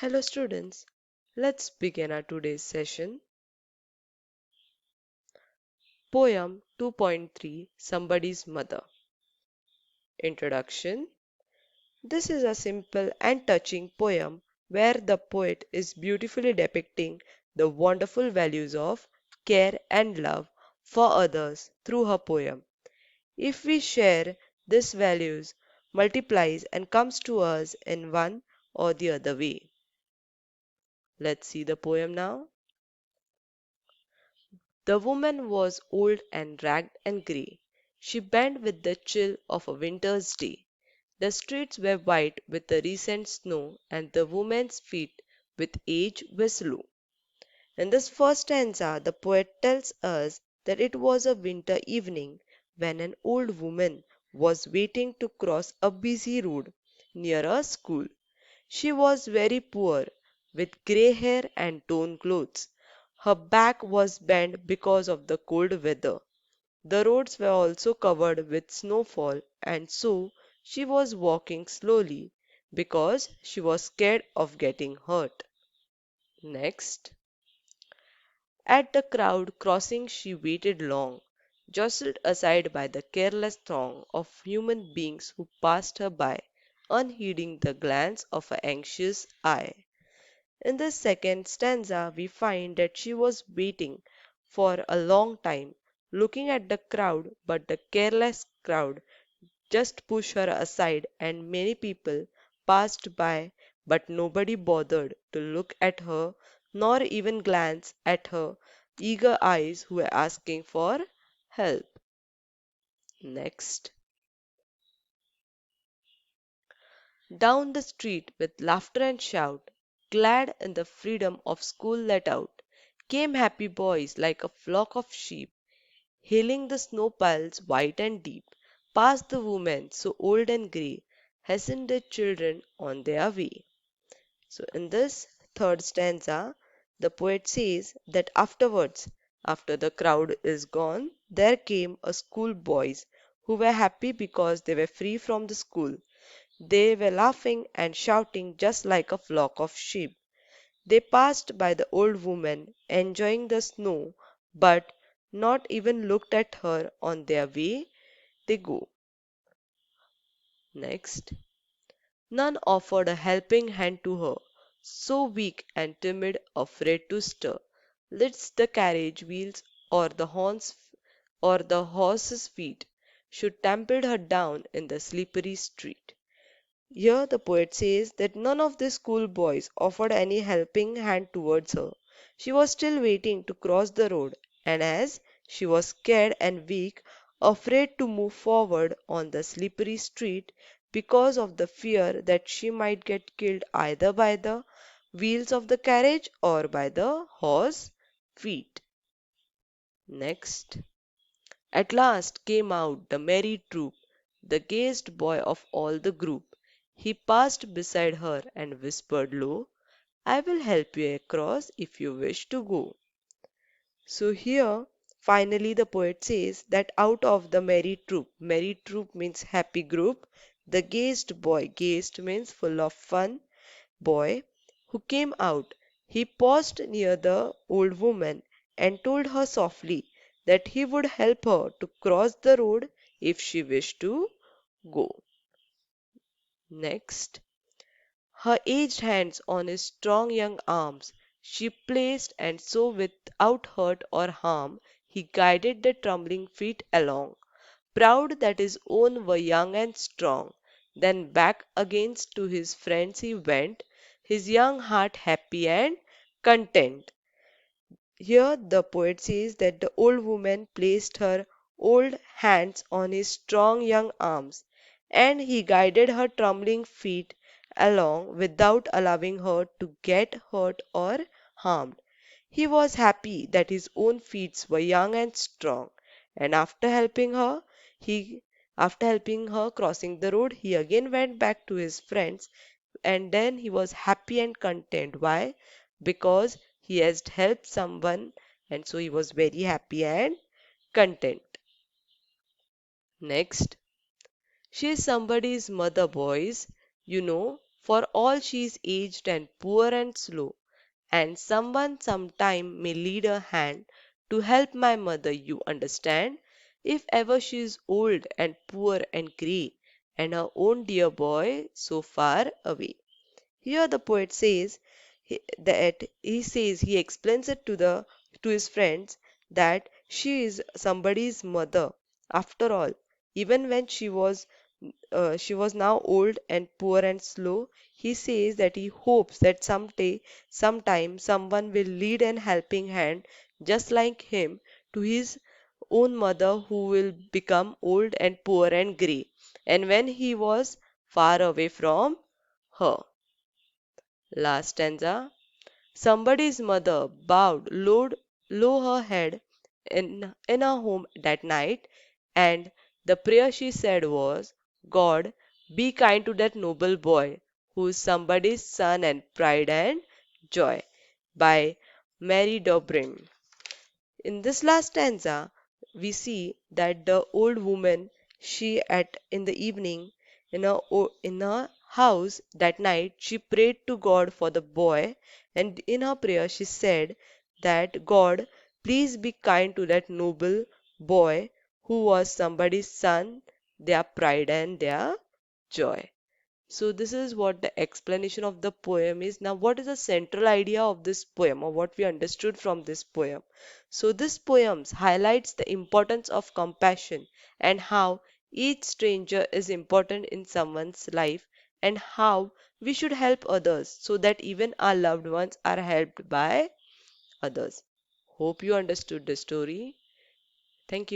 Hello students, let's begin our today's session. Poem 2.3 Somebody's Mother. Introduction. This is a simple and touching poem where the poet is beautifully depicting the wonderful values of care and love for others through her poem. If we share these values, multiplies and comes to us in one or the other way. Let's see the poem now. The woman was old and ragged and grey. She bent with the chill of a winter's day. The streets were white with the recent snow, and the woman's feet with age were slow. In this first stanza, the poet tells us that it was a winter evening when an old woman was waiting to cross a busy road near a school. She was very poor, with grey hair and torn clothes. Her back was bent because of the cold weather. The roads were also covered with snowfall, and so she was walking slowly because she was scared of getting hurt. Next, at the crowd crossing she waited long, jostled aside by the careless throng of human beings who passed her by, unheeding the glance of her anxious eye. In the second stanza, we find that she was waiting for a long time, looking at the crowd, but the careless crowd just pushed her aside, and many people passed by, but nobody bothered to look at her, nor even glance at her eager eyes who were asking for help. Next. Down the street with laughter and shout, glad in the freedom of school let out, came happy boys like a flock of sheep, hailing the snow piles white and deep. Past the women so old and grey, hastened the children on their way. So in this third stanza, the poet says that afterwards, after the crowd is gone, there came a school boys who were happy because they were free from the school. They were laughing and shouting just like a flock of sheep. They passed by the old woman, enjoying the snow, but not even looked at her on their way they go. Next, none offered a helping hand to her, so weak and timid, afraid to stir, lest the carriage wheels or the horse's feet should trample her down in the slippery street. Here the poet says that none of the schoolboys offered any helping hand towards her. She was still waiting to cross the road, and as she was scared and weak, afraid to move forward on the slippery street because of the fear that she might get killed either by the wheels of the carriage or by the horse feet. Next. At last came out the merry troop, the gayest boy of all the group. He passed beside her and whispered low, I will help you across if you wish to go. So here, finally, the poet says that out of the merry troop means happy group, the gayest boy, gayest means full of fun, boy, who came out, he paused near the old woman and told her softly that he would help her to cross the road if she wished to go. Next, her aged hands on his strong young arms she placed, and so without hurt or harm he guided the trembling feet along, proud that his own were young and strong. Then back again to his friends he went, his young heart happy and content. Here the poet says that the old woman placed her old hands on his strong young arms, and he guided her trembling feet along without allowing her to get hurt or harmed. He was happy that his own feet were young and strong, and he after helping her crossing the road, he again went back to his friends, and then he was happy and content. Why? Because he has helped someone, and so he was very happy and content. Next, she is somebody's mother, boys, you know, For all she is aged and poor and slow, and someone sometime may lead a hand to help my mother, you understand? If ever she is old and poor and grey, and her own dear boy so far away. Here the poet says that he explains it to his friends that she is somebody's mother after all, even when she was now old and poor and slow. He says that he hopes that sometime someone will lead an helping hand just like him to his own mother who will become old and poor and grey, and when he was far away from her. Last stanza. Somebody's mother bowed low her head in her home that night, and the prayer she said was, God, be kind to that noble boy, who's somebody's son and pride and joy. By Mary Dobrin. In this last stanza, we see that the old woman, she at in the evening in her house that night, she prayed to God for the boy, and in her prayer she said that God, please be kind to that noble boy who was somebody's son, their pride and their joy. So this is what the explanation of the poem is. Now, what is the central idea of this poem, or what we understood from this poem? So this poem highlights the importance of compassion and how each stranger is important in someone's life, and how we should help others so that even our loved ones are helped by others. Hope you understood the story. Thank you.